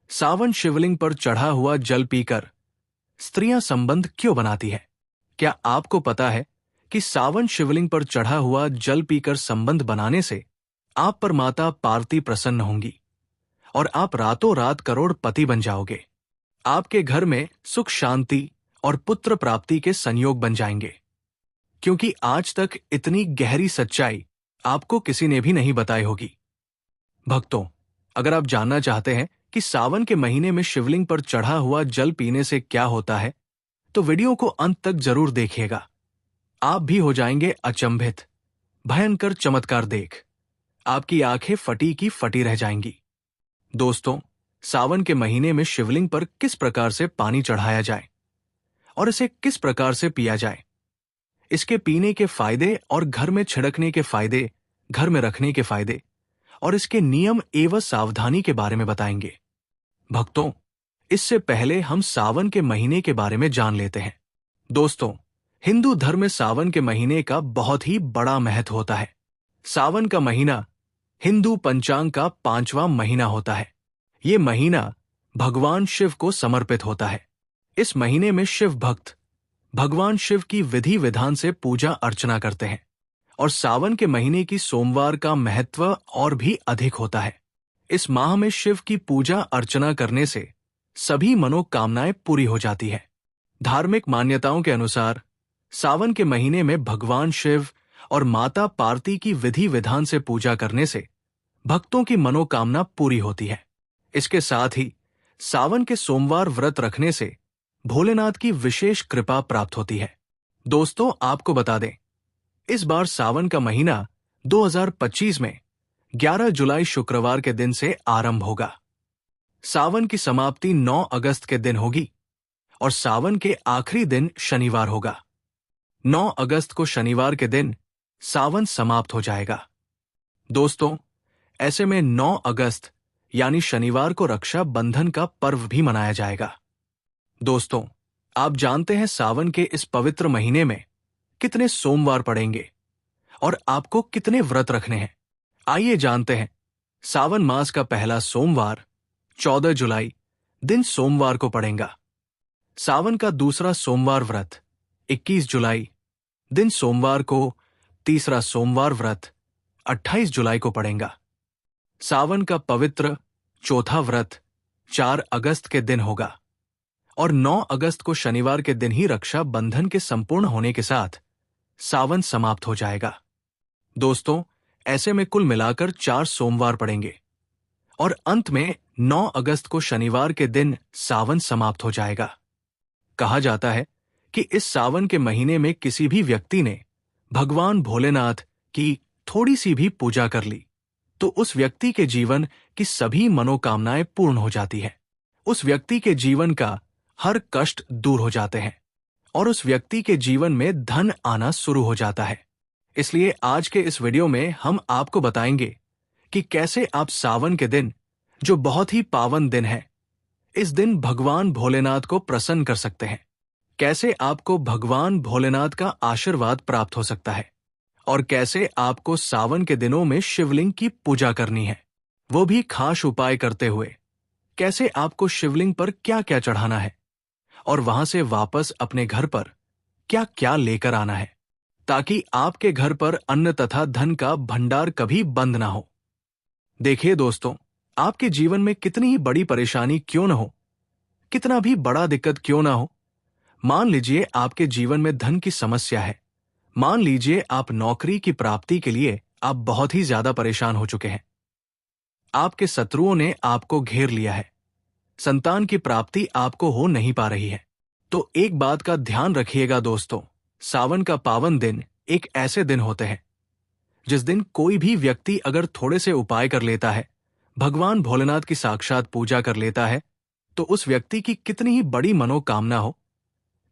सावन शिवलिंग पर चढ़ा हुआ जल पीकर स्त्रियां संबंध क्यों बनाती है? क्या आपको पता है कि सावन शिवलिंग पर चढ़ा हुआ जल पीकर संबंध बनाने से आप पर माता पार्वती प्रसन्न होंगी और आप रातों रात करोड़पति बन जाओगे। आपके घर में सुख शांति और पुत्र प्राप्ति के संयोग बन जाएंगे, क्योंकि आज तक इतनी गहरी सच्चाई आपको किसी ने भी नहीं बताई होगी। भक्तों, अगर आप जानना चाहते हैं कि सावन के महीने में शिवलिंग पर चढ़ा हुआ जल पीने से क्या होता है, तो वीडियो को अंत तक जरूर देखिएगा। आप भी हो जाएंगे अचंभित। भयंकर चमत्कार देख आपकी आंखें फटी की फटी रह जाएंगी। दोस्तों, सावन के महीने में शिवलिंग पर किस प्रकार से पानी चढ़ाया जाए और इसे किस प्रकार से पिया जाए, इसके पीने के फायदे और घर में छिड़कने के फायदे, घर में रखने के फायदे और इसके नियम एवं सावधानी के बारे में बताएंगे। भक्तों, इससे पहले हम सावन के महीने के बारे में जान लेते हैं। दोस्तों, हिंदू धर्म में सावन के महीने का बहुत ही बड़ा महत्व होता है। सावन का महीना हिंदू पंचांग का 5वां महीना होता है। ये महीना भगवान शिव को समर्पित होता है। इस महीने में शिव भक्त भगवान शिव की विधि विधान से पूजा अर्चना करते हैं और सावन के महीने की सोमवार का महत्व और भी अधिक होता है। इस माह में शिव की पूजा अर्चना करने से सभी मनोकामनाएं पूरी हो जाती है। धार्मिक मान्यताओं के अनुसार सावन के महीने में भगवान शिव और माता पार्वती की विधि विधान से पूजा करने से भक्तों की मनोकामना पूरी होती है। इसके साथ ही सावन के सोमवार व्रत रखने से भोलेनाथ की विशेष कृपा प्राप्त होती है। दोस्तों, आपको बता दें, इस बार सावन का महीना 2025 में 11 जुलाई शुक्रवार के दिन से आरंभ होगा। सावन की समाप्ति 9 अगस्त के दिन होगी और सावन के आखिरी दिन शनिवार होगा। 9 अगस्त को शनिवार के दिन सावन समाप्त हो जाएगा। दोस्तों, ऐसे में 9 अगस्त यानी शनिवार को रक्षा बंधन का पर्व भी मनाया जाएगा। दोस्तों, आप जानते हैं सावन के इस पवित्र महीने में कितने सोमवार पड़ेंगे और आपको कितने व्रत रखने हैं? आइए जानते हैं। सावन मास का पहला सोमवार 14 जुलाई दिन सोमवार को पड़ेगा। सावन का दूसरा सोमवार व्रत 21 जुलाई दिन सोमवार को, तीसरा सोमवार व्रत 28 जुलाई को पड़ेगा। सावन का पवित्र चौथा व्रत 4 अगस्त के दिन होगा और 9 अगस्त को शनिवार के दिन ही रक्षा बंधन के संपूर्ण होने के साथ सावन समाप्त हो जाएगा। दोस्तों, ऐसे में कुल मिलाकर 4 सोमवार पड़ेंगे और अंत में 9 अगस्त को शनिवार के दिन सावन समाप्त हो जाएगा। कहा जाता है कि इस सावन के महीने में किसी भी व्यक्ति ने भगवान भोलेनाथ की थोड़ी सी भी पूजा कर ली तो उस व्यक्ति के जीवन की सभी मनोकामनाएं पूर्ण हो जाती है। उस व्यक्ति के जीवन का हर कष्ट दूर हो जाते हैं और उस व्यक्ति के जीवन में धन आना शुरू हो जाता है। इसलिए आज के इस वीडियो में हम आपको बताएंगे कि कैसे आप सावन के दिन, जो बहुत ही पावन दिन है, इस दिन भगवान भोलेनाथ को प्रसन्न कर सकते हैं। कैसे आपको भगवान भोलेनाथ का आशीर्वाद प्राप्त हो सकता है और कैसे आपको सावन के दिनों में शिवलिंग की पूजा करनी है, वो भी खास उपाय करते हुए। कैसे आपको शिवलिंग पर क्या क्या चढ़ाना है और वहां से वापस अपने घर पर क्या क्या लेकर आना है, ताकि आपके घर पर अन्न तथा धन का भंडार कभी बंद ना हो। देखिए दोस्तों, आपके जीवन में कितनी ही बड़ी परेशानी क्यों न हो, कितना भी बड़ा दिक्कत क्यों ना हो, मान लीजिए आपके जीवन में धन की समस्या है, मान लीजिए आप नौकरी की प्राप्ति के लिए आप बहुत ही ज्यादा परेशान हो चुके हैं, आपके शत्रुओं ने आपको घेर लिया है, संतान की प्राप्ति आपको हो नहीं पा रही है, तो एक बात का ध्यान रखिएगा दोस्तों, सावन का पावन दिन एक ऐसे दिन होते हैं जिस दिन कोई भी व्यक्ति अगर थोड़े से उपाय कर लेता है, भगवान भोलेनाथ की साक्षात पूजा कर लेता है, तो उस व्यक्ति की कितनी ही बड़ी मनोकामना हो,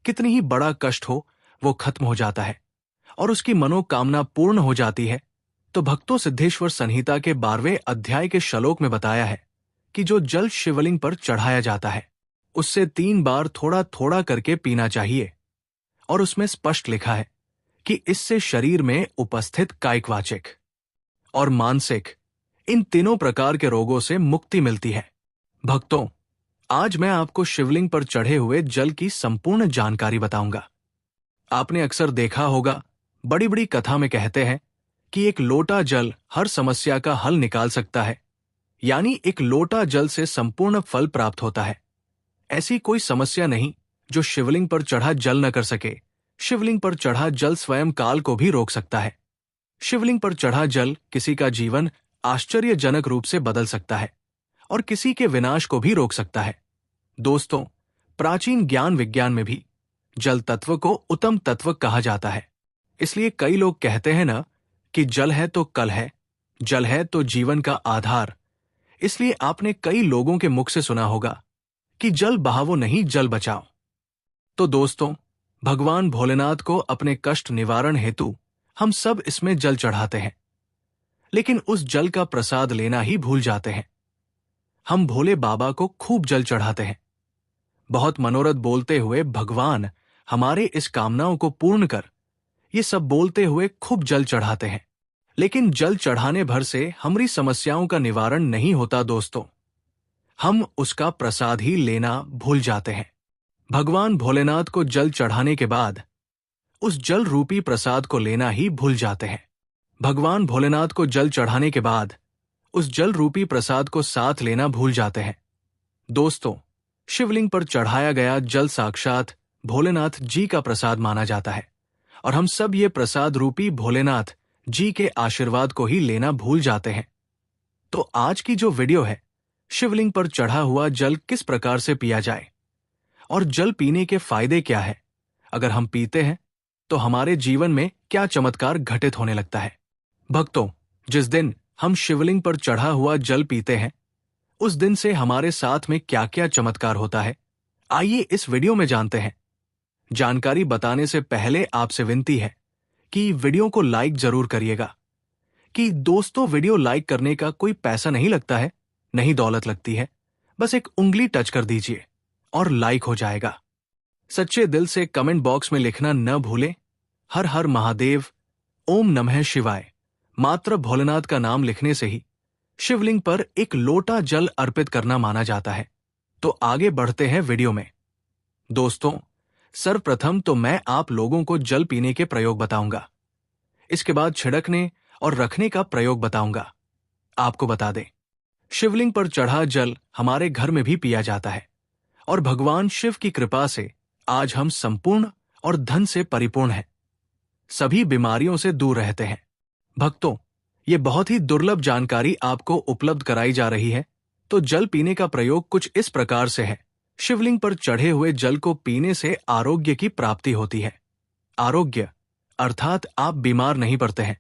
कितनी ही बड़ा कष्ट हो, वो खत्म हो जाता है और उसकी मनोकामना पूर्ण हो जाती है। तो भक्तों, सिद्धेश्वर संहिता के 12वें अध्याय के श्लोक में बताया है कि जो जल शिवलिंग पर चढ़ाया जाता है उससे 3 बार थोड़ा थोड़ा करके पीना चाहिए और उसमें स्पष्ट लिखा है कि इससे शरीर में उपस्थित कायिक वाचिक और मानसिक इन तीनों प्रकार के रोगों से मुक्ति मिलती है। भक्तों, आज मैं आपको शिवलिंग पर चढ़े हुए जल की संपूर्ण जानकारी बताऊंगा। आपने अक्सर देखा होगा, बड़ी बड़ी कथा में कहते हैं कि एक लोटा जल हर समस्या का हल निकाल सकता है, यानी एक लोटा जल से संपूर्ण फल प्राप्त होता है। ऐसी कोई समस्या नहीं जो शिवलिंग पर चढ़ा जल न कर सके। शिवलिंग पर चढ़ा जल स्वयं काल को भी रोक सकता है। शिवलिंग पर चढ़ा जल किसी का जीवन आश्चर्यजनक रूप से बदल सकता है और किसी के विनाश को भी रोक सकता है। दोस्तों, प्राचीन ज्ञान विज्ञान में भी जल तत्व को उत्तम तत्व कहा जाता है। इसलिए कई लोग कहते हैं ना कि जल है तो कल है, जल है तो जीवन का आधार। इसलिए आपने कई लोगों के मुख से सुना होगा कि जल बहावो नहीं, जल बचाओ। तो दोस्तों, भगवान भोलेनाथ को अपने कष्ट निवारण हेतु हम सब इसमें जल चढ़ाते हैं, लेकिन उस जल का प्रसाद लेना ही भूल जाते हैं। हम भोले बाबा को खूब जल चढ़ाते हैं, बहुत मनोरथ बोलते हुए, भगवान हमारे इस कामनाओं को पूर्ण कर, ये सब बोलते हुए खूब जल चढ़ाते हैं। लेकिन जल चढ़ाने भर से हमारी समस्याओं का निवारण नहीं होता दोस्तों, हम उसका प्रसाद ही लेना भूल जाते हैं। भगवान भोलेनाथ को जल चढ़ाने के बाद उस जल रूपी प्रसाद को लेना ही भूल जाते हैं। भगवान भोलेनाथ को जल चढ़ाने के बाद उस जल रूपी प्रसाद को साथ लेना भूल जाते हैं। दोस्तों, शिवलिंग पर चढ़ाया गया जल साक्षात भोलेनाथ जी का प्रसाद माना जाता है और हम सब ये प्रसाद रूपी भोलेनाथ जी के आशीर्वाद को ही लेना भूल जाते हैं। तो आज की जो वीडियो है, शिवलिंग पर चढ़ा हुआ जल किस प्रकार से पिया जाए और जल पीने के फायदे क्या है, अगर हम पीते हैं तो हमारे जीवन में क्या चमत्कार घटित होने लगता है। भक्तों, जिस दिन हम शिवलिंग पर चढ़ा हुआ जल पीते हैं, उस दिन से हमारे साथ में क्या क्या चमत्कार होता है, आइए इस वीडियो में जानते हैं। जानकारी बताने से पहले आपसे विनती है कि वीडियो को लाइक जरूर करिएगा। कि दोस्तों, वीडियो लाइक करने का कोई पैसा नहीं लगता है, नहीं दौलत लगती है, बस एक उंगली टच कर दीजिए और लाइक हो जाएगा। सच्चे दिल से कमेंट बॉक्स में लिखना न भूलें, हर हर महादेव, ओम नमः शिवाय। मात्र भोलेनाथ का नाम लिखने से ही शिवलिंग पर एक लोटा जल अर्पित करना माना जाता है। तो आगे बढ़ते हैं वीडियो में। दोस्तों, सर्वप्रथम तो मैं आप लोगों को जल पीने के प्रयोग बताऊंगा, इसके बाद छिड़कने और रखने का प्रयोग बताऊंगा। आपको बता दें, शिवलिंग पर चढ़ा जल हमारे घर में भी पिया जाता है और भगवान शिव की कृपा से आज हम संपूर्ण और धन से परिपूर्ण हैं, सभी बीमारियों से दूर रहते हैं। भक्तों, ये बहुत ही दुर्लभ जानकारी आपको उपलब्ध कराई जा रही है। तो जल पीने का प्रयोग कुछ इस प्रकार से है। शिवलिंग पर चढ़े हुए जल को पीने से आरोग्य की प्राप्ति होती है। आरोग्य अर्थात आप बीमार नहीं पड़ते हैं।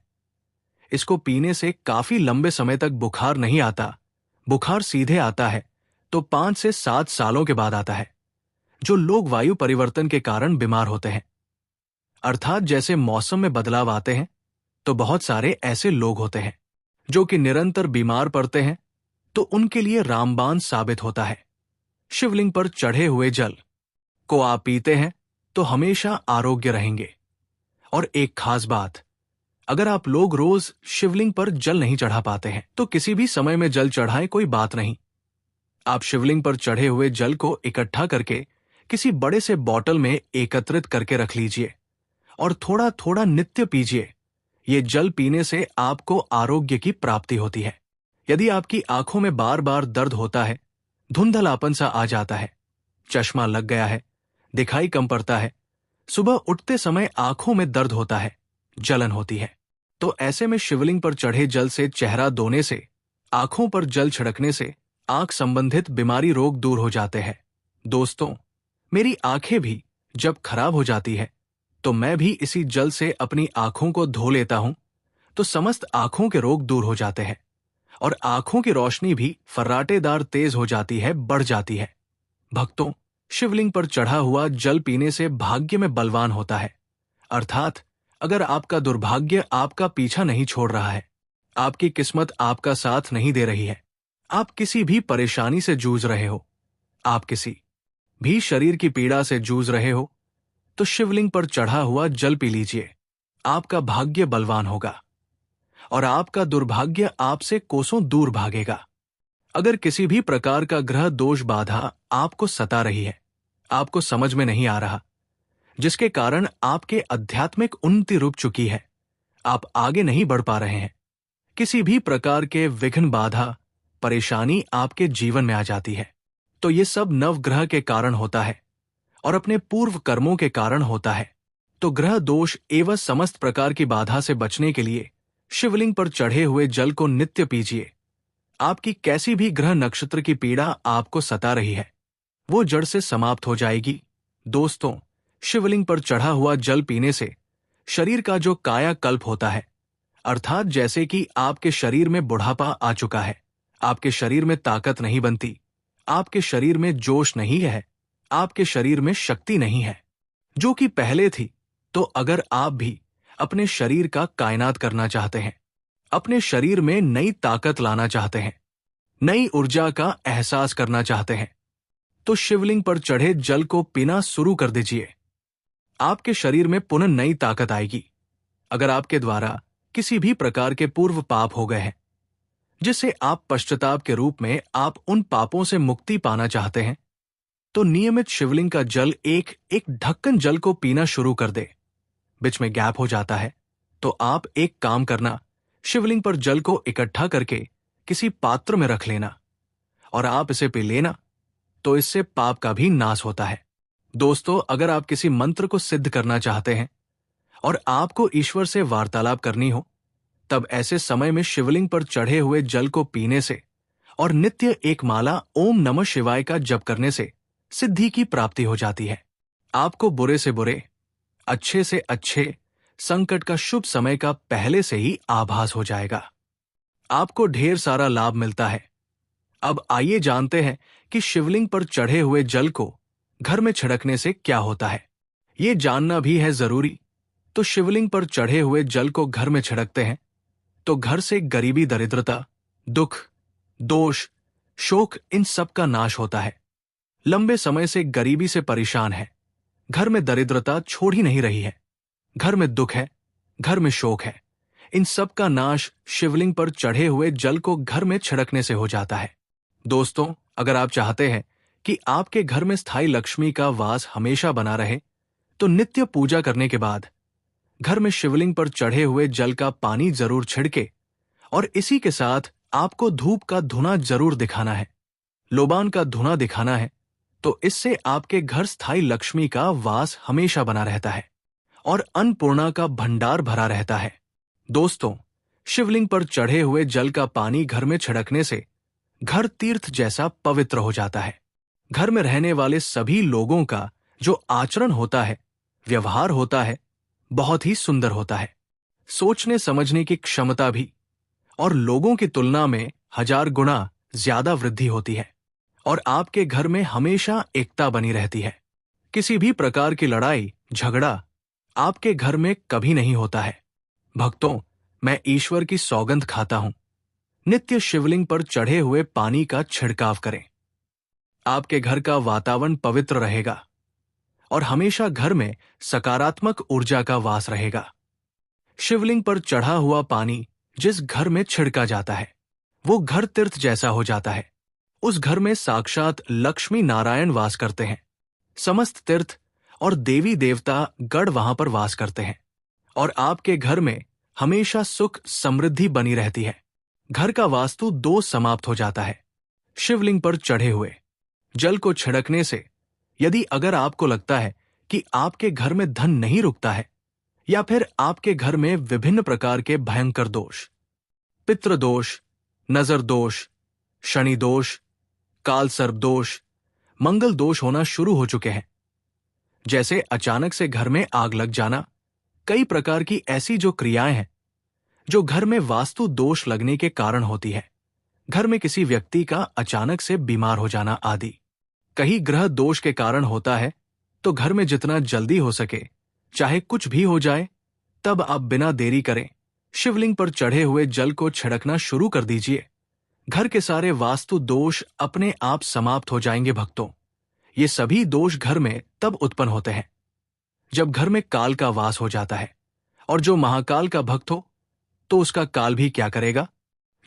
इसको पीने से काफी लंबे समय तक बुखार नहीं आता। बुखार सीधे आता है तो 5 से 7 सालों के बाद आता है, जो लोग वायु परिवर्तन के कारण बीमार होते हैं। अर्थात जैसे मौसम में बदलाव आते हैं तो बहुत सारे ऐसे लोग होते हैं जो कि निरंतर बीमार पड़ते हैं, तो उनके लिए रामबाण साबित होता है। शिवलिंग पर चढ़े हुए जल को आप पीते हैं तो हमेशा आरोग्य रहेंगे। और एक खास बात, अगर आप लोग रोज शिवलिंग पर जल नहीं चढ़ा पाते हैं तो किसी भी समय में जल चढ़ाएं, कोई बात नहीं। आप शिवलिंग पर चढ़े हुए जल को इकट्ठा करके किसी बड़े से बोतल में एकत्रित करके रख लीजिए और थोड़ा थोड़ा नित्य पीजिए। ये जल पीने से आपको आरोग्य की प्राप्ति होती है। यदि आपकी आंखों में बार बार दर्द होता है, धुंधलापन सा आ जाता है, चश्मा लग गया है, दिखाई कम पड़ता है, सुबह उठते समय आंखों में दर्द होता है, जलन होती है, तो ऐसे में शिवलिंग पर चढ़े जल से चेहरा धोने से, आंखों पर जल छिड़कने से आंख संबंधित बीमारी रोग दूर हो जाते हैं। दोस्तों, मेरी आंखें भी जब खराब हो जाती है तो मैं भी इसी जल से अपनी आंखों को धो लेता हूं, तो समस्त आंखों के रोग दूर हो जाते हैं और आंखों की रोशनी भी फर्राटेदार तेज हो जाती है, बढ़ जाती है। भक्तों, शिवलिंग पर चढ़ा हुआ जल पीने से भाग्य में बलवान होता है। अर्थात अगर आपका दुर्भाग्य आपका पीछा नहीं छोड़ रहा है, आपकी किस्मत आपका साथ नहीं दे रही है, आप किसी भी परेशानी से जूझ रहे हो, आप किसी भी शरीर की पीड़ा से जूझ रहे हो, तो शिवलिंग पर चढ़ा हुआ जल पी लीजिए। आपका भाग्य बलवान होगा और आपका दुर्भाग्य आपसे कोसों दूर भागेगा। अगर किसी भी प्रकार का ग्रह दोष बाधा आपको सता रही है, आपको समझ में नहीं आ रहा, जिसके कारण आपके आध्यात्मिक उन्नति रुक चुकी है, आप आगे नहीं बढ़ पा रहे हैं, किसी भी प्रकार के विघ्न बाधा परेशानी आपके जीवन में आ जाती है, तो ये सब नवग्रह के कारण होता है और अपने पूर्व कर्मों के कारण होता है। तो ग्रह दोष एवं समस्त प्रकार की बाधा से बचने के लिए शिवलिंग पर चढ़े हुए जल को नित्य पीजिए। आपकी कैसी भी ग्रह नक्षत्र की पीड़ा आपको सता रही है, वो जड़ से समाप्त हो जाएगी। दोस्तों, शिवलिंग पर चढ़ा हुआ जल पीने से शरीर का जो कायाकल्प होता है, अर्थात जैसे कि आपके शरीर में बुढ़ापा आ चुका है, आपके शरीर में ताकत नहीं बनती, आपके शरीर में जोश नहीं है, आपके शरीर में शक्ति नहीं है जो कि पहले थी, तो अगर आप भी अपने शरीर का कायनात करना चाहते हैं, अपने शरीर में नई ताकत लाना चाहते हैं, नई ऊर्जा का एहसास करना चाहते हैं, तो शिवलिंग पर चढ़े जल को पीना शुरू कर दीजिए। आपके शरीर में पुनः नई ताकत आएगी। अगर आपके द्वारा किसी भी प्रकार के पूर्व पाप हो गए हैं, जिससे आप पश्चाताप के रूप में आप उन पापों से मुक्ति पाना चाहते हैं, तो नियमित शिवलिंग का जल एक एक ढक्कन जल को पीना शुरू कर दे। बीच में गैप हो जाता है तो आप एक काम करना, शिवलिंग पर जल को इकट्ठा करके किसी पात्र में रख लेना और आप इसे पी लेना, तो इससे पाप का भी नाश होता है। दोस्तों, अगर आप किसी मंत्र को सिद्ध करना चाहते हैं और आपको ईश्वर से वार्तालाप करनी हो, तब ऐसे समय में शिवलिंग पर चढ़े हुए जल को पीने से और नित्य एक माला ओम नमः शिवाय का जप करने से सिद्धि की प्राप्ति हो जाती है। आपको बुरे से बुरे, अच्छे से अच्छे संकट का शुभ समय का पहले से ही आभास हो जाएगा। आपको ढेर सारा लाभ मिलता है। अब आइए जानते हैं कि शिवलिंग पर चढ़े हुए जल को घर में छिड़कने से क्या होता है। ये जानना भी है जरूरी। तो शिवलिंग पर चढ़े हुए जल को घर में छिड़कते हैं तो घर से गरीबी, दरिद्रता, दुख, दोष, शोक, इन सब का नाश होता है। लंबे समय से गरीबी से परेशान है, घर में दरिद्रता छोड़ ही नहीं रही है, घर में दुख है, घर में शोक है, इन सब का नाश शिवलिंग पर चढ़े हुए जल को घर में छिड़कने से हो जाता है। दोस्तों, अगर आप चाहते हैं कि आपके घर में स्थायी लक्ष्मी का वास हमेशा बना रहे, तो नित्य पूजा करने के बाद घर में शिवलिंग पर चढ़े हुए जल का पानी जरूर छिड़के और इसी के साथ आपको धूप का धुना जरूर दिखाना है, लोबान का धुना दिखाना है, तो इससे आपके घर स्थायी लक्ष्मी का वास हमेशा बना रहता है और अन्नपूर्णा का भंडार भरा रहता है। दोस्तों, शिवलिंग पर चढ़े हुए जल का पानी घर में छिड़कने से घर तीर्थ जैसा पवित्र हो जाता है। घर में रहने वाले सभी लोगों का जो आचरण होता है, व्यवहार होता है, बहुत ही सुंदर होता है। सोचने समझने की क्षमता भी और लोगों की तुलना में 1000 गुना ज्यादा वृद्धि होती है और आपके घर में हमेशा एकता बनी रहती है। किसी भी प्रकार की लड़ाई झगड़ा आपके घर में कभी नहीं होता है। भक्तों, मैं ईश्वर की सौगंध खाता हूं, नित्य शिवलिंग पर चढ़े हुए पानी का छिड़काव करें। आपके घर का वातावरण पवित्र रहेगा और हमेशा घर में सकारात्मक ऊर्जा का वास रहेगा। शिवलिंग पर चढ़ा हुआ पानी जिस घर में छिड़का जाता है, वो घर तीर्थ जैसा हो जाता है। उस घर में साक्षात लक्ष्मी नारायण वास करते हैं। समस्त तीर्थ और देवी देवता गढ़ वहां पर वास करते हैं और आपके घर में हमेशा सुख समृद्धि बनी रहती है। घर का वास्तु दोष समाप्त हो जाता है। शिवलिंग पर चढ़े हुए जल को छिड़कने से यदि अगर आपको लगता है कि आपके घर में धन नहीं रुकता है या फिर आपके घर में विभिन्न प्रकार के भयंकर दोष, पितृदोष, नजर दोष, शनि दोष, काल सर्प दोष, मंगल दोष होना शुरू हो चुके हैं, जैसे अचानक से घर में आग लग जाना, कई प्रकार की ऐसी जो क्रियाएं हैं जो घर में वास्तु दोष लगने के कारण होती है, घर में किसी व्यक्ति का अचानक से बीमार हो जाना आदि कहीं ग्रह दोष के कारण होता है, तो घर में जितना जल्दी हो सके, चाहे कुछ भी हो जाए, तब आप बिना देरी करें शिवलिंग पर चढ़े हुए जल को छिड़कना शुरू कर दीजिए। घर के सारे वास्तु दोष अपने आप समाप्त हो जाएंगे। भक्तों, ये सभी दोष घर में तब उत्पन्न होते हैं जब घर में काल का वास हो जाता है, और जो महाकाल का भक्त हो तो उसका काल भी क्या करेगा।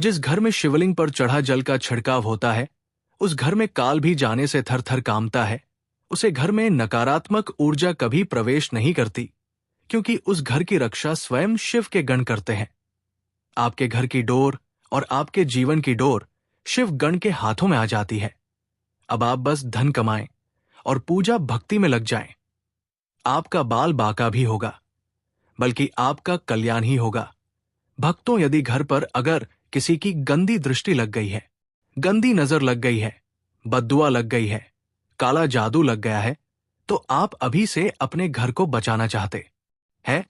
जिस घर में शिवलिंग पर चढ़ा जल का छिड़काव होता है, उस घर में काल भी जाने से थर थर कांपता है। उसे घर में नकारात्मक ऊर्जा कभी प्रवेश नहीं करती, क्योंकि उस घर की रक्षा स्वयं शिव के गण करते हैं। आपके घर की डोर और आपके जीवन की डोर शिव गण के हाथों में आ जाती है। अब आप बस धन कमाएं और पूजा भक्ति में लग जाएं। आपका बाल बाका भी होगा, बल्कि आपका कल्याण ही होगा। भक्तों, यदि घर पर अगर किसी की गंदी दृष्टि लग गई है, गंदी नजर लग गई है, बद्दुआ लग गई है, काला जादू लग गया है, तो आप अभी से अपने घर को बचाना चाहते हैं,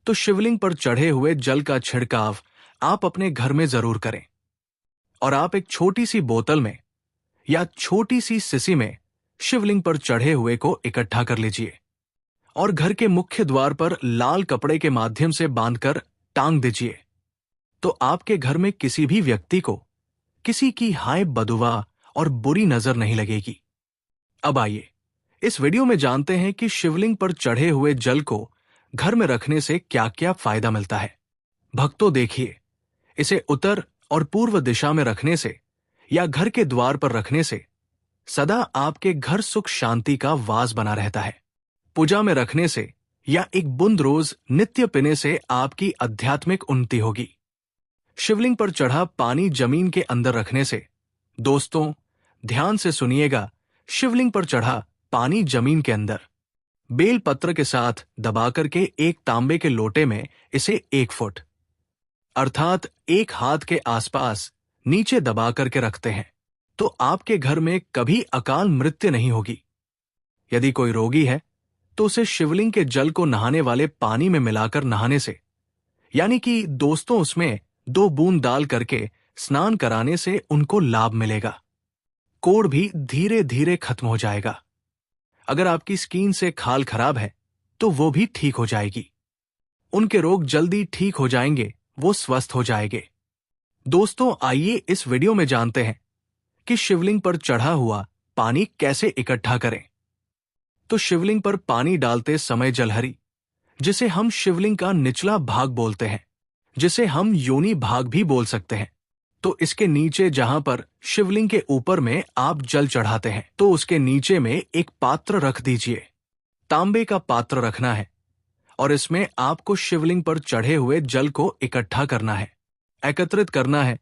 तो शिवलिंग पर चढ़े हुए जल का छिड़काव आप अपने घर में जरूर करें। और आप एक छोटी सी बोतल में या छोटी सी सिसी में शिवलिंग पर चढ़े हुए को इकट्ठा कर लीजिए और घर के मुख्य द्वार पर लाल कपड़े के माध्यम से बांधकर टांग दीजिए। तो आपके घर में किसी भी व्यक्ति को किसी की हाय बदुआ और बुरी नजर नहीं लगेगी। अब आइए इस वीडियो में जानते हैं कि शिवलिंग पर चढ़े हुए जल को घर में रखने से क्या क्या फायदा मिलता है। भक्तों, देखिए, इसे उत्तर और पूर्व दिशा में रखने से या घर के द्वार पर रखने से सदा आपके घर सुख शांति का वास बना रहता है। पूजा में रखने से या एक बूंद रोज नित्य पीने से आपकी आध्यात्मिक उन्नति होगी। शिवलिंग पर चढ़ा पानी जमीन के अंदर रखने से, दोस्तों ध्यान से सुनिएगा, शिवलिंग पर चढ़ा पानी जमीन के अंदर बेल पत्र के साथ दबाकर के एक तांबे के लोटे में इसे 1 फुट अर्थात 1 हाथ के आसपास नीचे दबा करके रखते हैं, तो आपके घर में कभी अकाल मृत्यु नहीं होगी। यदि कोई रोगी है तो उसे शिवलिंग के जल को नहाने वाले पानी में मिलाकर नहाने से, यानी कि दोस्तों उसमें 2 बूंद डाल करके स्नान कराने से उनको लाभ मिलेगा। कोढ़ भी धीरे धीरे खत्म हो जाएगा। अगर आपकी स्किन से खाल खराब है तो वो भी ठीक हो जाएगी। उनके रोग जल्दी ठीक हो जाएंगे, वो स्वस्थ हो जाएंगे। दोस्तों, आइए इस वीडियो में जानते हैं कि शिवलिंग पर चढ़ा हुआ पानी कैसे इकट्ठा करें। तो शिवलिंग पर पानी डालते समय जलहरी, जिसे हम शिवलिंग का निचला भाग बोलते हैं, जिसे हम योनि भाग भी बोल सकते हैं, तो इसके नीचे जहां पर शिवलिंग के ऊपर में आप जल चढ़ाते हैं, तो उसके नीचे में एक पात्र रख दीजिए। तांबे का पात्र रखना है और इसमें आपको शिवलिंग पर चढ़े हुए जल को इकट्ठा करना है, एकत्रित करना है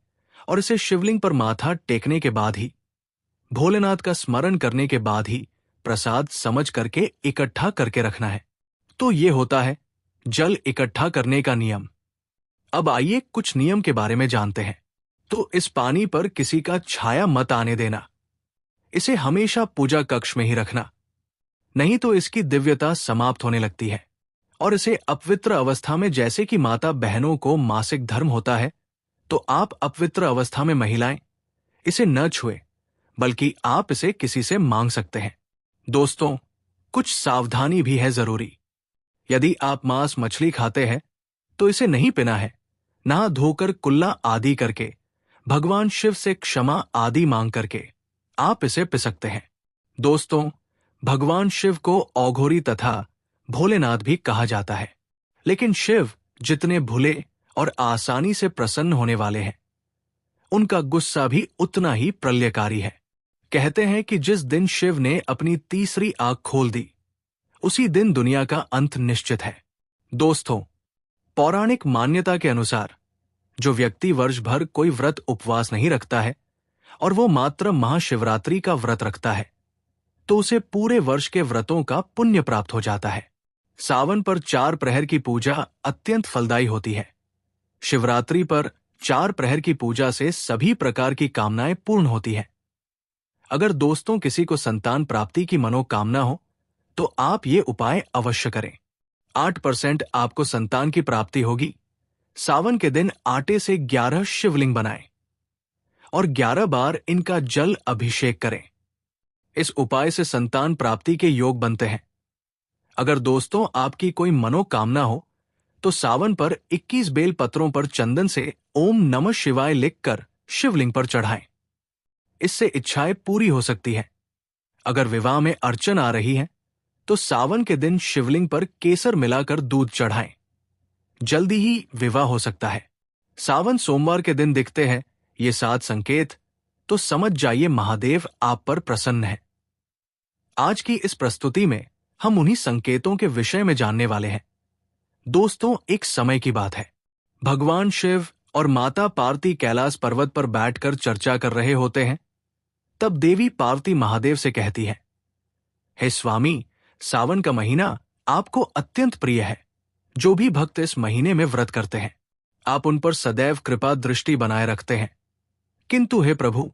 और इसे शिवलिंग पर माथा टेकने के बाद ही, भोलेनाथ का स्मरण करने के बाद ही प्रसाद समझ करके इकट्ठा करके रखना है। तो ये होता है जल इकट्ठा करने का नियम। अब आइए कुछ नियम के बारे में जानते हैं। तो इस पानी पर किसी का छाया मत आने देना। इसे हमेशा पूजा कक्ष में ही रखना, नहीं तो इसकी दिव्यता समाप्त होने लगती है और इसे अपवित्र अवस्था में, जैसे कि माता बहनों को मासिक धर्म होता है, तो आप अपवित्र अवस्था में महिलाएं इसे न छुए, बल्कि आप इसे किसी से मांग सकते हैं। दोस्तों, कुछ सावधानी भी है जरूरी। यदि आप मांस मछली खाते हैं तो इसे नहीं पीना है। नहा धोकर कुल्ला आदि करके भगवान शिव से क्षमा आदि मांग करके आप इसे पी सकते हैं। दोस्तों, भगवान शिव को औघोरी तथा भोलेनाथ भी कहा जाता है, लेकिन शिव जितने भुले और आसानी से प्रसन्न होने वाले हैं, उनका गुस्सा भी उतना ही प्रलयकारी है। कहते हैं कि जिस दिन शिव ने अपनी तीसरी आंख खोल दी, उसी दिन दुनिया का अंत निश्चित है। दोस्तों, पौराणिक मान्यता के अनुसार जो व्यक्ति वर्ष भर कोई व्रत उपवास नहीं रखता है और वो मात्र महाशिवरात्रि का व्रत रखता है, तो उसे पूरे वर्ष के व्रतों का पुण्य प्राप्त हो जाता है। सावन पर 4 प्रहर की पूजा अत्यंत फलदायी होती है। शिवरात्रि पर 4 प्रहर की पूजा से सभी प्रकार की कामनाएं पूर्ण होती हैं। अगर दोस्तों किसी को संतान प्राप्ति की मनोकामना हो तो आप ये उपाय अवश्य करें। 8% आपको संतान की प्राप्ति होगी। सावन के दिन आटे से 11 शिवलिंग बनाएं और 11 बार इनका जल अभिषेक करें। इस उपाय से संतान प्राप्ति के योग बनते हैं। अगर दोस्तों आपकी कोई मनोकामना हो तो सावन पर 21 बेल पत्रों पर चंदन से ओम नमः शिवाय लिखकर शिवलिंग पर चढ़ाएं। इससे इच्छाएं पूरी हो सकती है। अगर विवाह में अड़चन आ रही है तो सावन के दिन शिवलिंग पर केसर मिलाकर दूध चढ़ाएं। जल्दी ही विवाह हो सकता है। सावन सोमवार के दिन दिखते हैं ये 7 संकेत, तो समझ जाइए महादेव आप पर प्रसन्न है। आज की इस प्रस्तुति में हम उन्हीं संकेतों के विषय में जानने वाले हैं। दोस्तों, एक समय की बात है, भगवान शिव और माता पार्वती कैलाश पर्वत पर बैठकर चर्चा कर रहे होते हैं। तब देवी पार्वती महादेव से कहती है, हे स्वामी, सावन का महीना आपको अत्यंत प्रिय है। जो भी भक्त इस महीने में व्रत करते हैं, आप उन पर सदैव कृपा दृष्टि बनाए रखते हैं। किंतु हे प्रभु,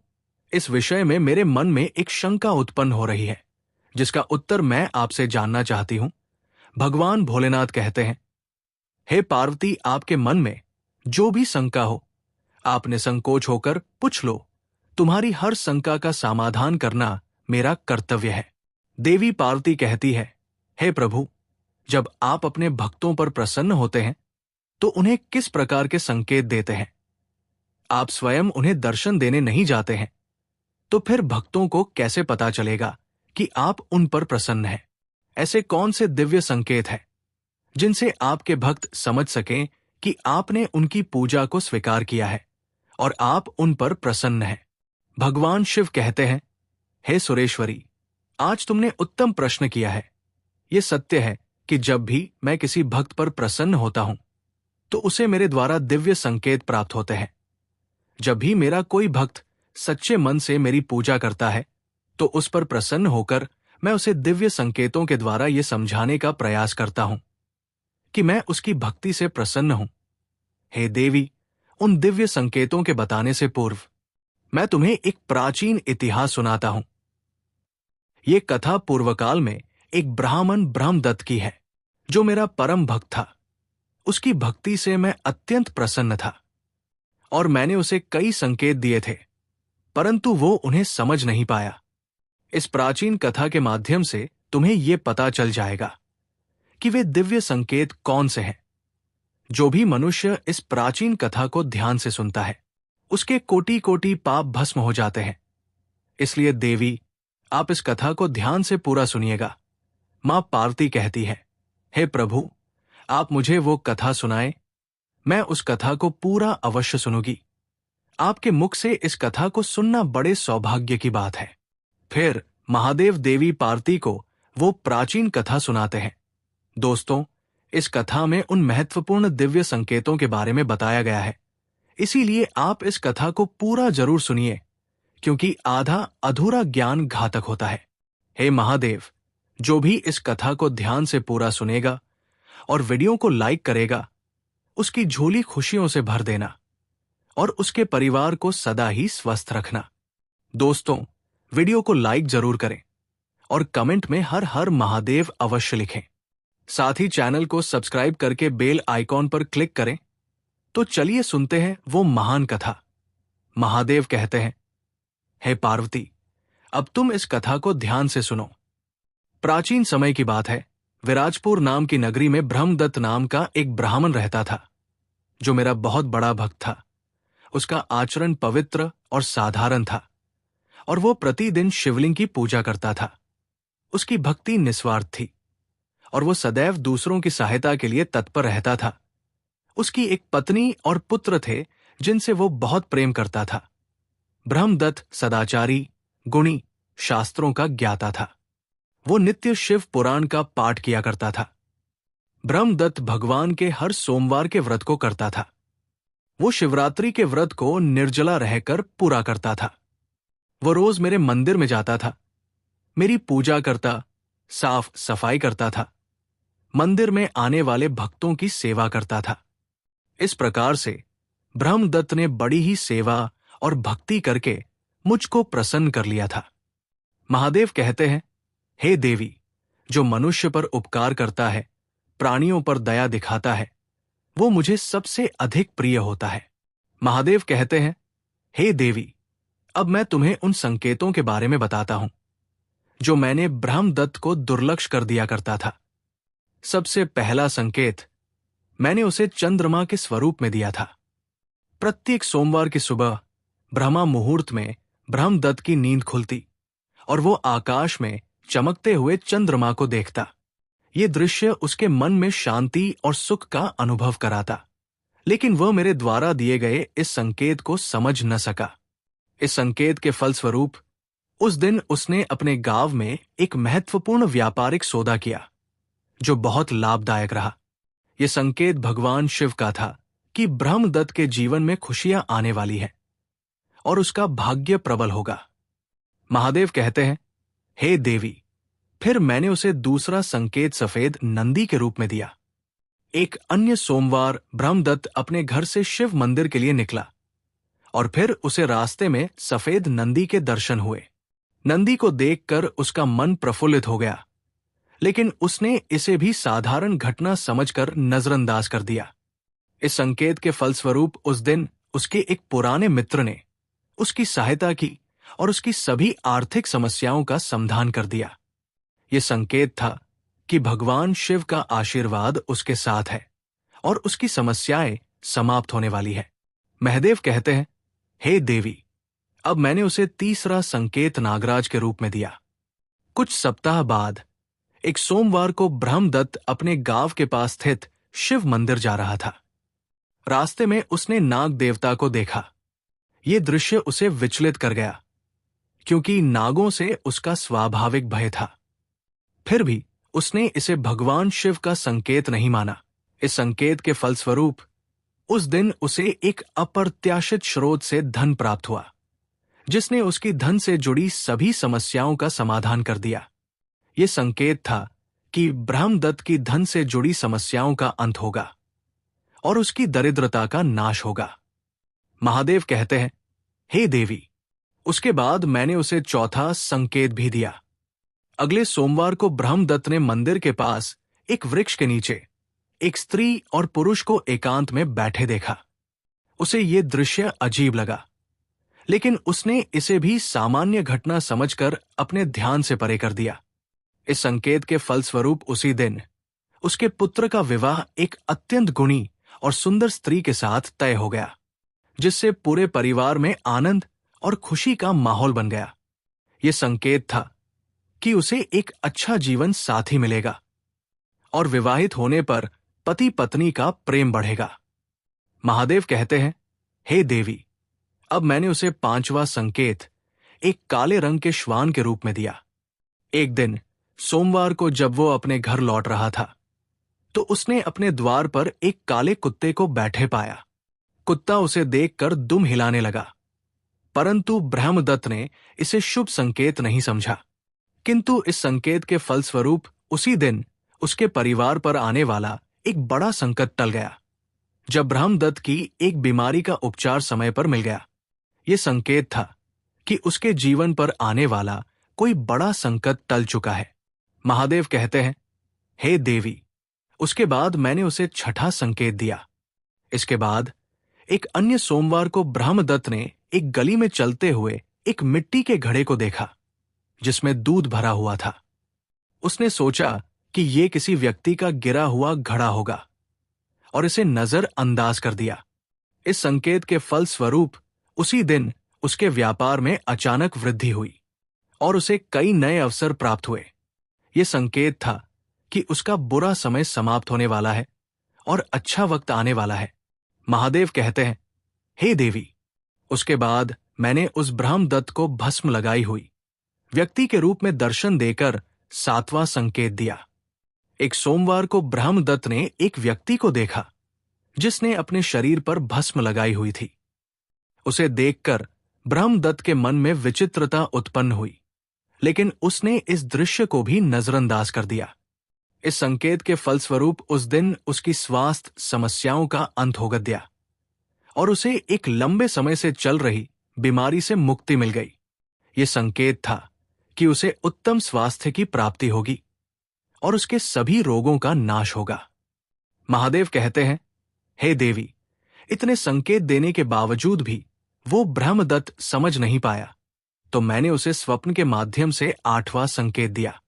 इस विषय में मेरे मन में एक शंका उत्पन्न हो रही है, जिसका उत्तर मैं आपसे जानना चाहती हूं। भगवान भोलेनाथ कहते हैं, हे पार्वती, आपके मन में जो भी शंका हो, आप निसंकोच होकर पूछ लो। तुम्हारी हर शंका का समाधान करना मेरा कर्तव्य है। देवी पार्वती कहती है, हे प्रभु, जब आप अपने भक्तों पर प्रसन्न होते हैं तो उन्हें किस प्रकार के संकेत देते हैं? आप स्वयं उन्हें दर्शन देने नहीं जाते हैं, तो फिर भक्तों को कैसे पता चलेगा कि आप उन पर प्रसन्न हैं? ऐसे कौन से दिव्य संकेत हैं जिनसे आपके भक्त समझ सकें कि आपने उनकी पूजा को स्वीकार किया है और आप उन पर प्रसन्न हैं? भगवान शिव कहते हैं, हे सुरेश्वरी, आज तुमने उत्तम प्रश्न किया है। यह सत्य है कि जब भी मैं किसी भक्त पर प्रसन्न होता हूं तो उसे मेरे द्वारा दिव्य संकेत प्राप्त होते हैं। जब भी मेरा कोई भक्त सच्चे मन से मेरी पूजा करता है तो उस पर प्रसन्न होकर मैं उसे दिव्य संकेतों के द्वारा यह समझाने का प्रयास करता हूं कि मैं उसकी भक्ति से प्रसन्न हूं। हे देवी, उन दिव्य संकेतों के बताने से पूर्व मैं तुम्हें एक प्राचीन इतिहास सुनाता हूं। ये कथा पूर्वकाल में एक ब्राह्मण ब्रह्मदत्त की है, जो मेरा परम भक्त था। उसकी भक्ति से मैं अत्यंत प्रसन्न था और मैंने उसे कई संकेत दिए थे, परंतु वो उन्हें समझ नहीं पाया। इस प्राचीन कथा के माध्यम से तुम्हें यह पता चल जाएगा कि वे दिव्य संकेत कौन से हैं। जो भी मनुष्य इस प्राचीन कथा को ध्यान से सुनता है, उसके कोटि कोटि पाप भस्म हो जाते हैं। इसलिए देवी, आप इस कथा को ध्यान से पूरा सुनिएगा। मां पार्वती कहती है, हे प्रभु, आप मुझे वो कथा सुनाए, मैं उस कथा को पूरा अवश्य सुनूंगी। आपके मुख से इस कथा को सुनना बड़े सौभाग्य की बात है। फिर महादेव देवी पार्वती को वो प्राचीन कथा सुनाते हैं। दोस्तों, इस कथा में उन महत्वपूर्ण दिव्य संकेतों के बारे में बताया गया है, इसीलिए आप इस कथा को पूरा जरूर सुनिए, क्योंकि आधा अधूरा ज्ञान घातक होता है। हे महादेव, जो भी इस कथा को ध्यान से पूरा सुनेगा और वीडियो को लाइक करेगा, उसकी झोली खुशियों से भर देना और उसके परिवार को सदा ही स्वस्थ रखना। दोस्तों, वीडियो को लाइक जरूर करें और कमेंट में हर हर महादेव अवश्य लिखें। साथ ही चैनल को सब्सक्राइब करके बेल आइकॉन पर क्लिक करें। तो चलिए सुनते हैं वो महान कथा। महादेव कहते हैं, हे पार्वती, अब तुम इस कथा को ध्यान से सुनो। प्राचीन समय की बात है, विराजपुर नाम की नगरी में ब्रह्मदत्त नाम का एक ब्राह्मण रहता था, जो मेरा बहुत बड़ा भक्त था। उसका आचरण पवित्र और साधारण था और वो प्रतिदिन शिवलिंग की पूजा करता था। उसकी भक्ति निस्वार्थ थी और वो सदैव दूसरों की सहायता के लिए तत्पर रहता था। उसकी एक पत्नी और पुत्र थे जिनसे वो बहुत प्रेम करता था। ब्रह्मदत्त सदाचारी, गुणी, शास्त्रों का ज्ञाता था। वो नित्य शिव पुराण का पाठ किया करता था। ब्रह्मदत्त भगवान के हर सोमवार के व्रत को करता था। वो शिवरात्रि के व्रत को निर्जला रहकर पूरा करता था। वो रोज मेरे मंदिर में जाता था, मेरी पूजा करता, साफ सफाई करता था, मंदिर में आने वाले भक्तों की सेवा करता था। इस प्रकार से ब्रह्मदत्त ने बड़ी ही सेवा और भक्ति करके मुझको प्रसन्न कर लिया था। महादेव कहते हैं, हे देवी, जो मनुष्य पर उपकार करता है, प्राणियों पर दया दिखाता है, वो मुझे सबसे अधिक प्रिय होता है। महादेव कहते हैं, हे देवी, अब मैं तुम्हें उन संकेतों के बारे में बताता हूं जो मैंने ब्रह्मदत्त को दुर्लक्ष कर दिया करता था। सबसे पहला संकेत मैंने उसे चंद्रमा के स्वरूप में दिया था। प्रत्येक सोमवार की सुबह ब्रह्मा मुहूर्त में ब्रह्मदत्त की नींद खुलती और वो आकाश में चमकते हुए चंद्रमा को देखता। ये दृश्य उसके मन में शांति और सुख का अनुभव कराता, लेकिन वह मेरे द्वारा दिए गए इस संकेत को समझ न सका। इस संकेत के फलस्वरूप उस दिन उसने अपने गांव में एक महत्वपूर्ण व्यापारिक सौदा किया, जो बहुत लाभदायक रहा। यह संकेत भगवान शिव का था कि ब्रह्मदत्त के जीवन में खुशियां आने वाली हैं और उसका भाग्य प्रबल होगा। महादेव कहते हैं, हे देवी, फिर मैंने उसे दूसरा संकेत सफेद नंदी के रूप में दिया। एक अन्य सोमवार ब्रह्मदत्त अपने घर से शिव मंदिर के लिए निकला और फिर उसे रास्ते में सफेद नंदी के दर्शन हुए। नंदी को देखकर उसका मन प्रफुल्लित हो गया, लेकिन उसने इसे भी साधारण घटना समझकर नजरअंदाज कर दिया। इस संकेत के फलस्वरूप उस दिन उसके एक पुराने मित्र ने उसकी सहायता की और उसकी सभी आर्थिक समस्याओं का समाधान कर दिया। यह संकेत था कि भगवान शिव का आशीर्वाद उसके साथ है और उसकी समस्याएं समाप्त होने वाली है। महादेव कहते हैं, हे देवी, अब मैंने उसे तीसरा संकेत नागराज के रूप में दिया। कुछ सप्ताह बाद एक सोमवार को ब्रह्मदत्त अपने गांव के पास स्थित शिव मंदिर जा रहा था। रास्ते में उसने नाग देवता को देखा। यह दृश्य उसे विचलित कर गया, क्योंकि नागों से उसका स्वाभाविक भय था। फिर भी उसने इसे भगवान शिव का संकेत नहीं माना। इस संकेत के फलस्वरूप उस दिन उसे एक अप्रत्याशित स्रोत से धन प्राप्त हुआ, जिसने उसकी धन से जुड़ी सभी समस्याओं का समाधान कर दिया। यह संकेत था कि ब्रह्मदत्त की धन से जुड़ी समस्याओं का अंत होगा और उसकी दरिद्रता का नाश होगा। महादेव कहते हैं, हे देवी, उसके बाद मैंने उसे चौथा संकेत भी दिया। अगले सोमवार को ब्रह्मदत्त ने मंदिर के पास एक वृक्ष के नीचे एक स्त्री और पुरुष को एकांत में बैठे देखा। उसे यह दृश्य अजीब लगा, लेकिन उसने इसे भी सामान्य घटना समझकर अपने ध्यान से परे कर दिया। इस संकेत के फलस्वरूप उसी दिन उसके पुत्र का विवाह एक अत्यंत गुणी और सुंदर स्त्री के साथ तय हो गया, जिससे पूरे परिवार में आनंद और खुशी का माहौल बन गया। यह संकेत था कि उसे एक अच्छा जीवन साथी मिलेगा और विवाहित होने पर पति पत्नी का प्रेम बढ़ेगा। महादेव कहते हैं, हे देवी, अब मैंने उसे पांचवा संकेत एक काले रंग के श्वान के रूप में दिया। एक दिन सोमवार को जब वो अपने घर लौट रहा था, तो उसने अपने द्वार पर एक काले कुत्ते को बैठे पाया। कुत्ता उसे देखकर दुम हिलाने लगा, परंतु ब्रह्मदत्त ने इसे शुभ संकेत नहीं समझा। किंतु इस संकेत के फलस्वरूप उसी दिन उसके परिवार पर आने वाला एक बड़ा संकट टल गया, जब ब्रह्मदत्त की एक बीमारी का उपचार समय पर मिल गया। यह संकेत था कि उसके जीवन पर आने वाला कोई बड़ा संकट टल चुका है। महादेव कहते हैं, हे देवी, उसके बाद मैंने उसे छठा संकेत दिया। इसके बाद एक अन्य सोमवार को ब्रह्मदत्त ने एक गली में चलते हुए एक मिट्टी के घड़े को देखा, जिसमें दूध भरा हुआ था। उसने सोचा कि यह किसी व्यक्ति का गिरा हुआ घड़ा होगा और इसे नजरअंदाज कर दिया। इस संकेत के फलस्वरूप उसी दिन उसके व्यापार में अचानक वृद्धि हुई और उसे कई नए अवसर प्राप्त हुए। यह संकेत था कि उसका बुरा समय समाप्त होने वाला है और अच्छा वक्त आने वाला है। महादेव कहते हैं, हे देवी, उसके बाद मैंने उस ब्रह्मदत्त को भस्म लगाई हुई व्यक्ति के रूप में दर्शन देकर सातवां संकेत दिया। एक सोमवार को ब्रह्मदत्त ने एक व्यक्ति को देखा, जिसने अपने शरीर पर भस्म लगाई हुई थी। उसे देखकर ब्रह्मदत्त के मन में विचित्रता उत्पन्न हुई, लेकिन उसने इस दृश्य को भी नजरअंदाज कर दिया। इस संकेत के फलस्वरूप उस दिन उसकी स्वास्थ्य समस्याओं का अंत हो गया और उसे एक लंबे समय से चल रही बीमारी से मुक्ति मिल गई। यह संकेत था कि उसे उत्तम स्वास्थ्य की प्राप्ति होगी और उसके सभी रोगों का नाश होगा। महादेव कहते हैं, हे देवी, इतने संकेत देने के बावजूद भी वो ब्रह्मदत्त समझ नहीं पाया, तो मैंने उसे स्वप्न के माध्यम से आठवां संकेत दिया।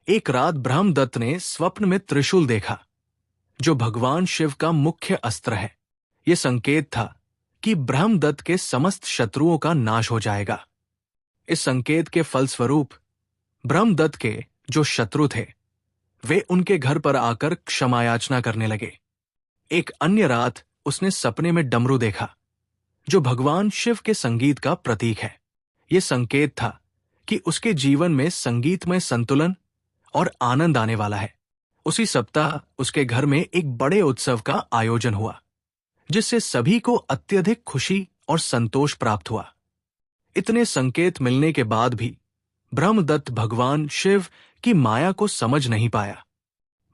एक रात ब्रह्मदत्त ने स्वप्न में त्रिशूल देखा, जो भगवान शिव का मुख्य अस्त्र है। यह संकेत था कि ब्रह्मदत्त के समस्त शत्रुओं का नाश हो जाएगा। इस संकेत के फलस्वरूप ब्रह्मदत्त के जो शत्रु थे, वे उनके घर पर आकर क्षमा याचना करने लगे। एक अन्य रात उसने सपने में डमरू देखा, जो भगवान शिव के संगीत का प्रतीक है। यह संकेत था कि उसके जीवन में संगीतमय संतुलन और आनंद आने वाला है। उसी सप्ताह उसके घर में एक बड़े उत्सव का आयोजन हुआ, जिससे सभी को अत्यधिक खुशी और संतोष प्राप्त हुआ। इतने संकेत मिलने के बाद भी ब्रह्मदत्त भगवान शिव की माया को समझ नहीं पाया।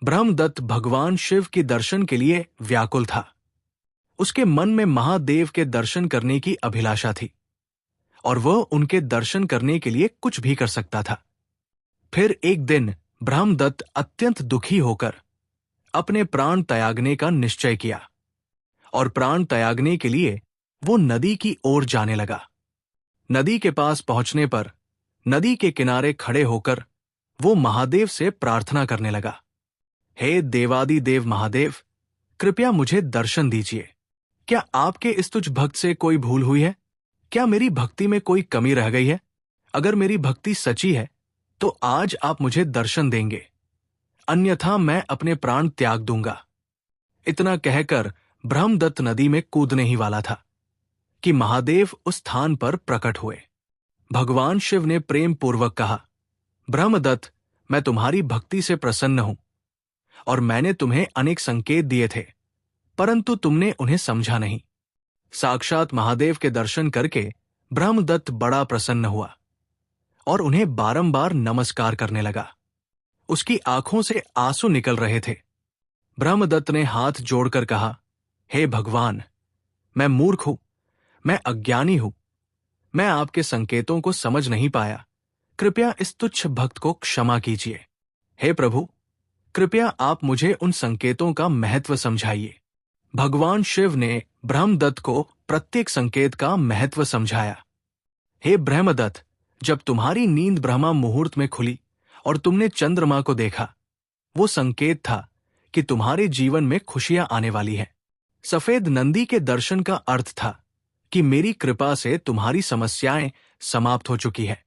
ब्रह्मदत्त भगवान शिव के दर्शन के लिए व्याकुल था। उसके मन में महादेव के दर्शन करने की अभिलाषा थी और वह उनके दर्शन करने के लिए कुछ भी कर सकता था। फिर एक दिन ब्रह्मदत्त अत्यंत दुखी होकर अपने प्राण त्यागने का निश्चय किया और प्राण त्यागने के लिए वो नदी की ओर जाने लगा। नदी के पास पहुंचने पर नदी के किनारे खड़े होकर वो महादेव से प्रार्थना करने लगा, हे देवादिदेव महादेव, कृपया मुझे दर्शन दीजिए। क्या आपके इस तुझ भक्त से कोई भूल हुई है? क्या मेरी भक्ति में कोई कमी रह गई है? अगर मेरी भक्ति सच्ची है तो आज आप मुझे दर्शन देंगे, अन्यथा मैं अपने प्राण त्याग दूंगा। इतना कहकर ब्रह्मदत्त नदी में कूदने ही वाला था कि महादेव उस स्थान पर प्रकट हुए। भगवान शिव ने प्रेम पूर्वक कहा, ब्रह्मदत्त, मैं तुम्हारी भक्ति से प्रसन्न हूं और मैंने तुम्हें अनेक संकेत दिए थे, परंतु तुमने उन्हें समझा नहीं। साक्षात महादेव के दर्शन करके ब्रह्मदत्त बड़ा प्रसन्न हुआ और उन्हें बारंबार नमस्कार करने लगा। उसकी आंखों से आंसू निकल रहे थे। ब्रह्मदत्त ने हाथ जोड़कर कहा, हे भगवान, मैं मूर्ख हूं, मैं अज्ञानी हूं, मैं आपके संकेतों को समझ नहीं पाया। कृपया इस तुच्छ भक्त को क्षमा कीजिए। हे प्रभु, कृपया आप मुझे उन संकेतों का महत्व समझाइए। भगवान शिव ने ब्रह्मदत्त को प्रत्येक संकेत का महत्व समझाया। हे ब्रह्मदत्त, जब तुम्हारी नींद ब्रह्मा मुहूर्त में खुली और तुमने चंद्रमा को देखा, वो संकेत था कि तुम्हारे जीवन में खुशियां आने वाली है। सफेद नंदी के दर्शन का अर्थ था कि मेरी कृपा से तुम्हारी समस्याएं समाप्त हो चुकी है।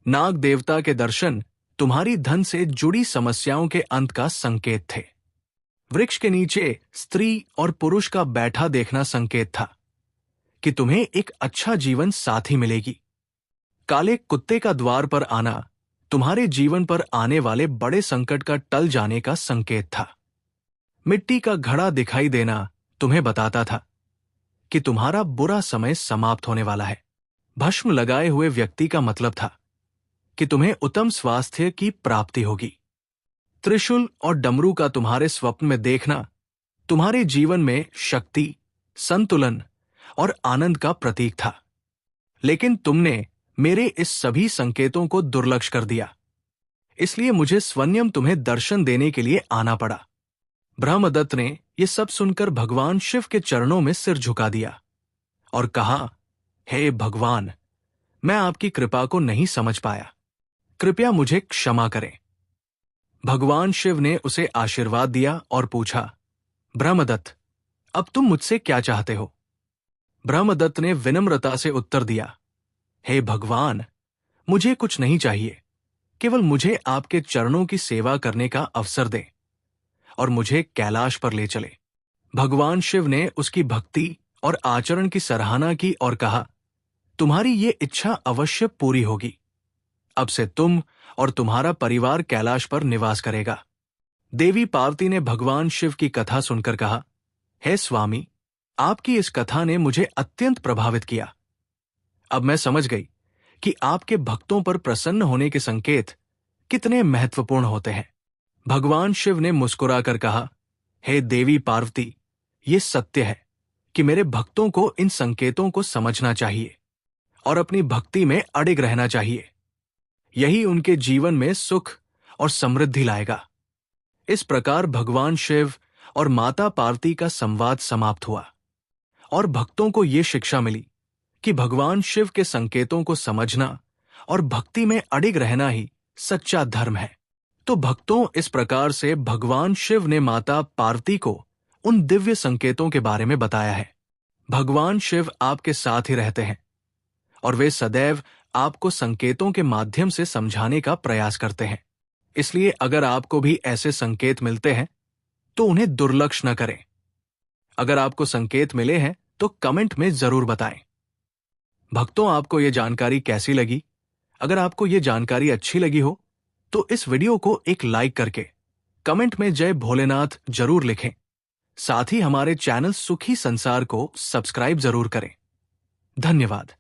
नाग देवता के दर्शन तुम्हारी धन से जुड़ी समस्याओं के अंत का संकेत थे। वृक्ष के नीचे स्त्री और पुरुष का बैठा देखना संकेत था कि तुम्हें एक अच्छा जीवन साथी मिलेगी। काले कुत्ते का द्वार पर आना तुम्हारे जीवन पर आने वाले बड़े संकट का टल जाने का संकेत था। मिट्टी का घड़ा दिखाई देना तुम्हें बताता था कि तुम्हारा बुरा समय समाप्त होने वाला है। भस्म लगाए हुए व्यक्ति का मतलब था कि तुम्हें उत्तम स्वास्थ्य की प्राप्ति होगी। त्रिशूल और डमरू का तुम्हारे स्वप्न में देखना तुम्हारे जीवन में शक्ति, संतुलन और आनंद का प्रतीक था। लेकिन तुमने मेरे इस सभी संकेतों को दुर्लक्ष्य कर दिया, इसलिए मुझे स्वयं तुम्हें दर्शन देने के लिए आना पड़ा। ब्रह्मदत्त ने यह सब सुनकर भगवान शिव के चरणों में सिर झुका दिया और कहा, हे भगवान, मैं आपकी कृपा को नहीं समझ पाया, कृपया मुझे क्षमा करें। भगवान शिव ने उसे आशीर्वाद दिया और पूछा, ब्रह्मदत्त, अब तुम मुझसे क्या चाहते हो? ब्रह्मदत्त ने विनम्रता से उत्तर दिया, हे भगवान, मुझे कुछ नहीं चाहिए, केवल मुझे आपके चरणों की सेवा करने का अवसर दें और मुझे कैलाश पर ले चले। भगवान शिव ने उसकी भक्ति और आचरण की सराहना की और कहा, तुम्हारी ये इच्छा अवश्य पूरी होगी। अब से तुम और तुम्हारा परिवार कैलाश पर निवास करेगा। देवी पार्वती ने भगवान शिव की कथा सुनकर कहा, हे स्वामी, आपकी इस कथा ने मुझे अत्यंत प्रभावित किया। अब मैं समझ गई कि आपके भक्तों पर प्रसन्न होने के संकेत कितने महत्वपूर्ण होते हैं। भगवान शिव ने मुस्कुराकर कहा, हे देवी पार्वती, ये सत्य है कि मेरे भक्तों को इन संकेतों को समझना चाहिए और अपनी भक्ति में अडिग रहना चाहिए। यही उनके जीवन में सुख और समृद्धि लाएगा। इस प्रकार भगवान शिव और माता पार्वती का संवाद समाप्त हुआ और भक्तों को ये शिक्षा मिली कि भगवान शिव के संकेतों को समझना और भक्ति में अडिग रहना ही सच्चा धर्म है। तो भक्तों, इस प्रकार से भगवान शिव ने माता पार्वती को उन दिव्य संकेतों के बारे में बताया है। भगवान शिव आपके साथ ही रहते हैं और वे सदैव आपको संकेतों के माध्यम से समझाने का प्रयास करते हैं। इसलिए अगर आपको भी ऐसे संकेत मिलते हैं तो उन्हें दुर्लक्ष्य न करें। अगर आपको संकेत मिले हैं तो कमेंट में जरूर बताएं। भक्तों, आपको ये जानकारी कैसी लगी? अगर आपको ये जानकारी अच्छी लगी हो तो इस वीडियो को एक लाइक करके कमेंट में जय भोलेनाथ जरूर लिखें। साथ ही हमारे चैनल सुखी संसार को सब्सक्राइब जरूर करें। धन्यवाद।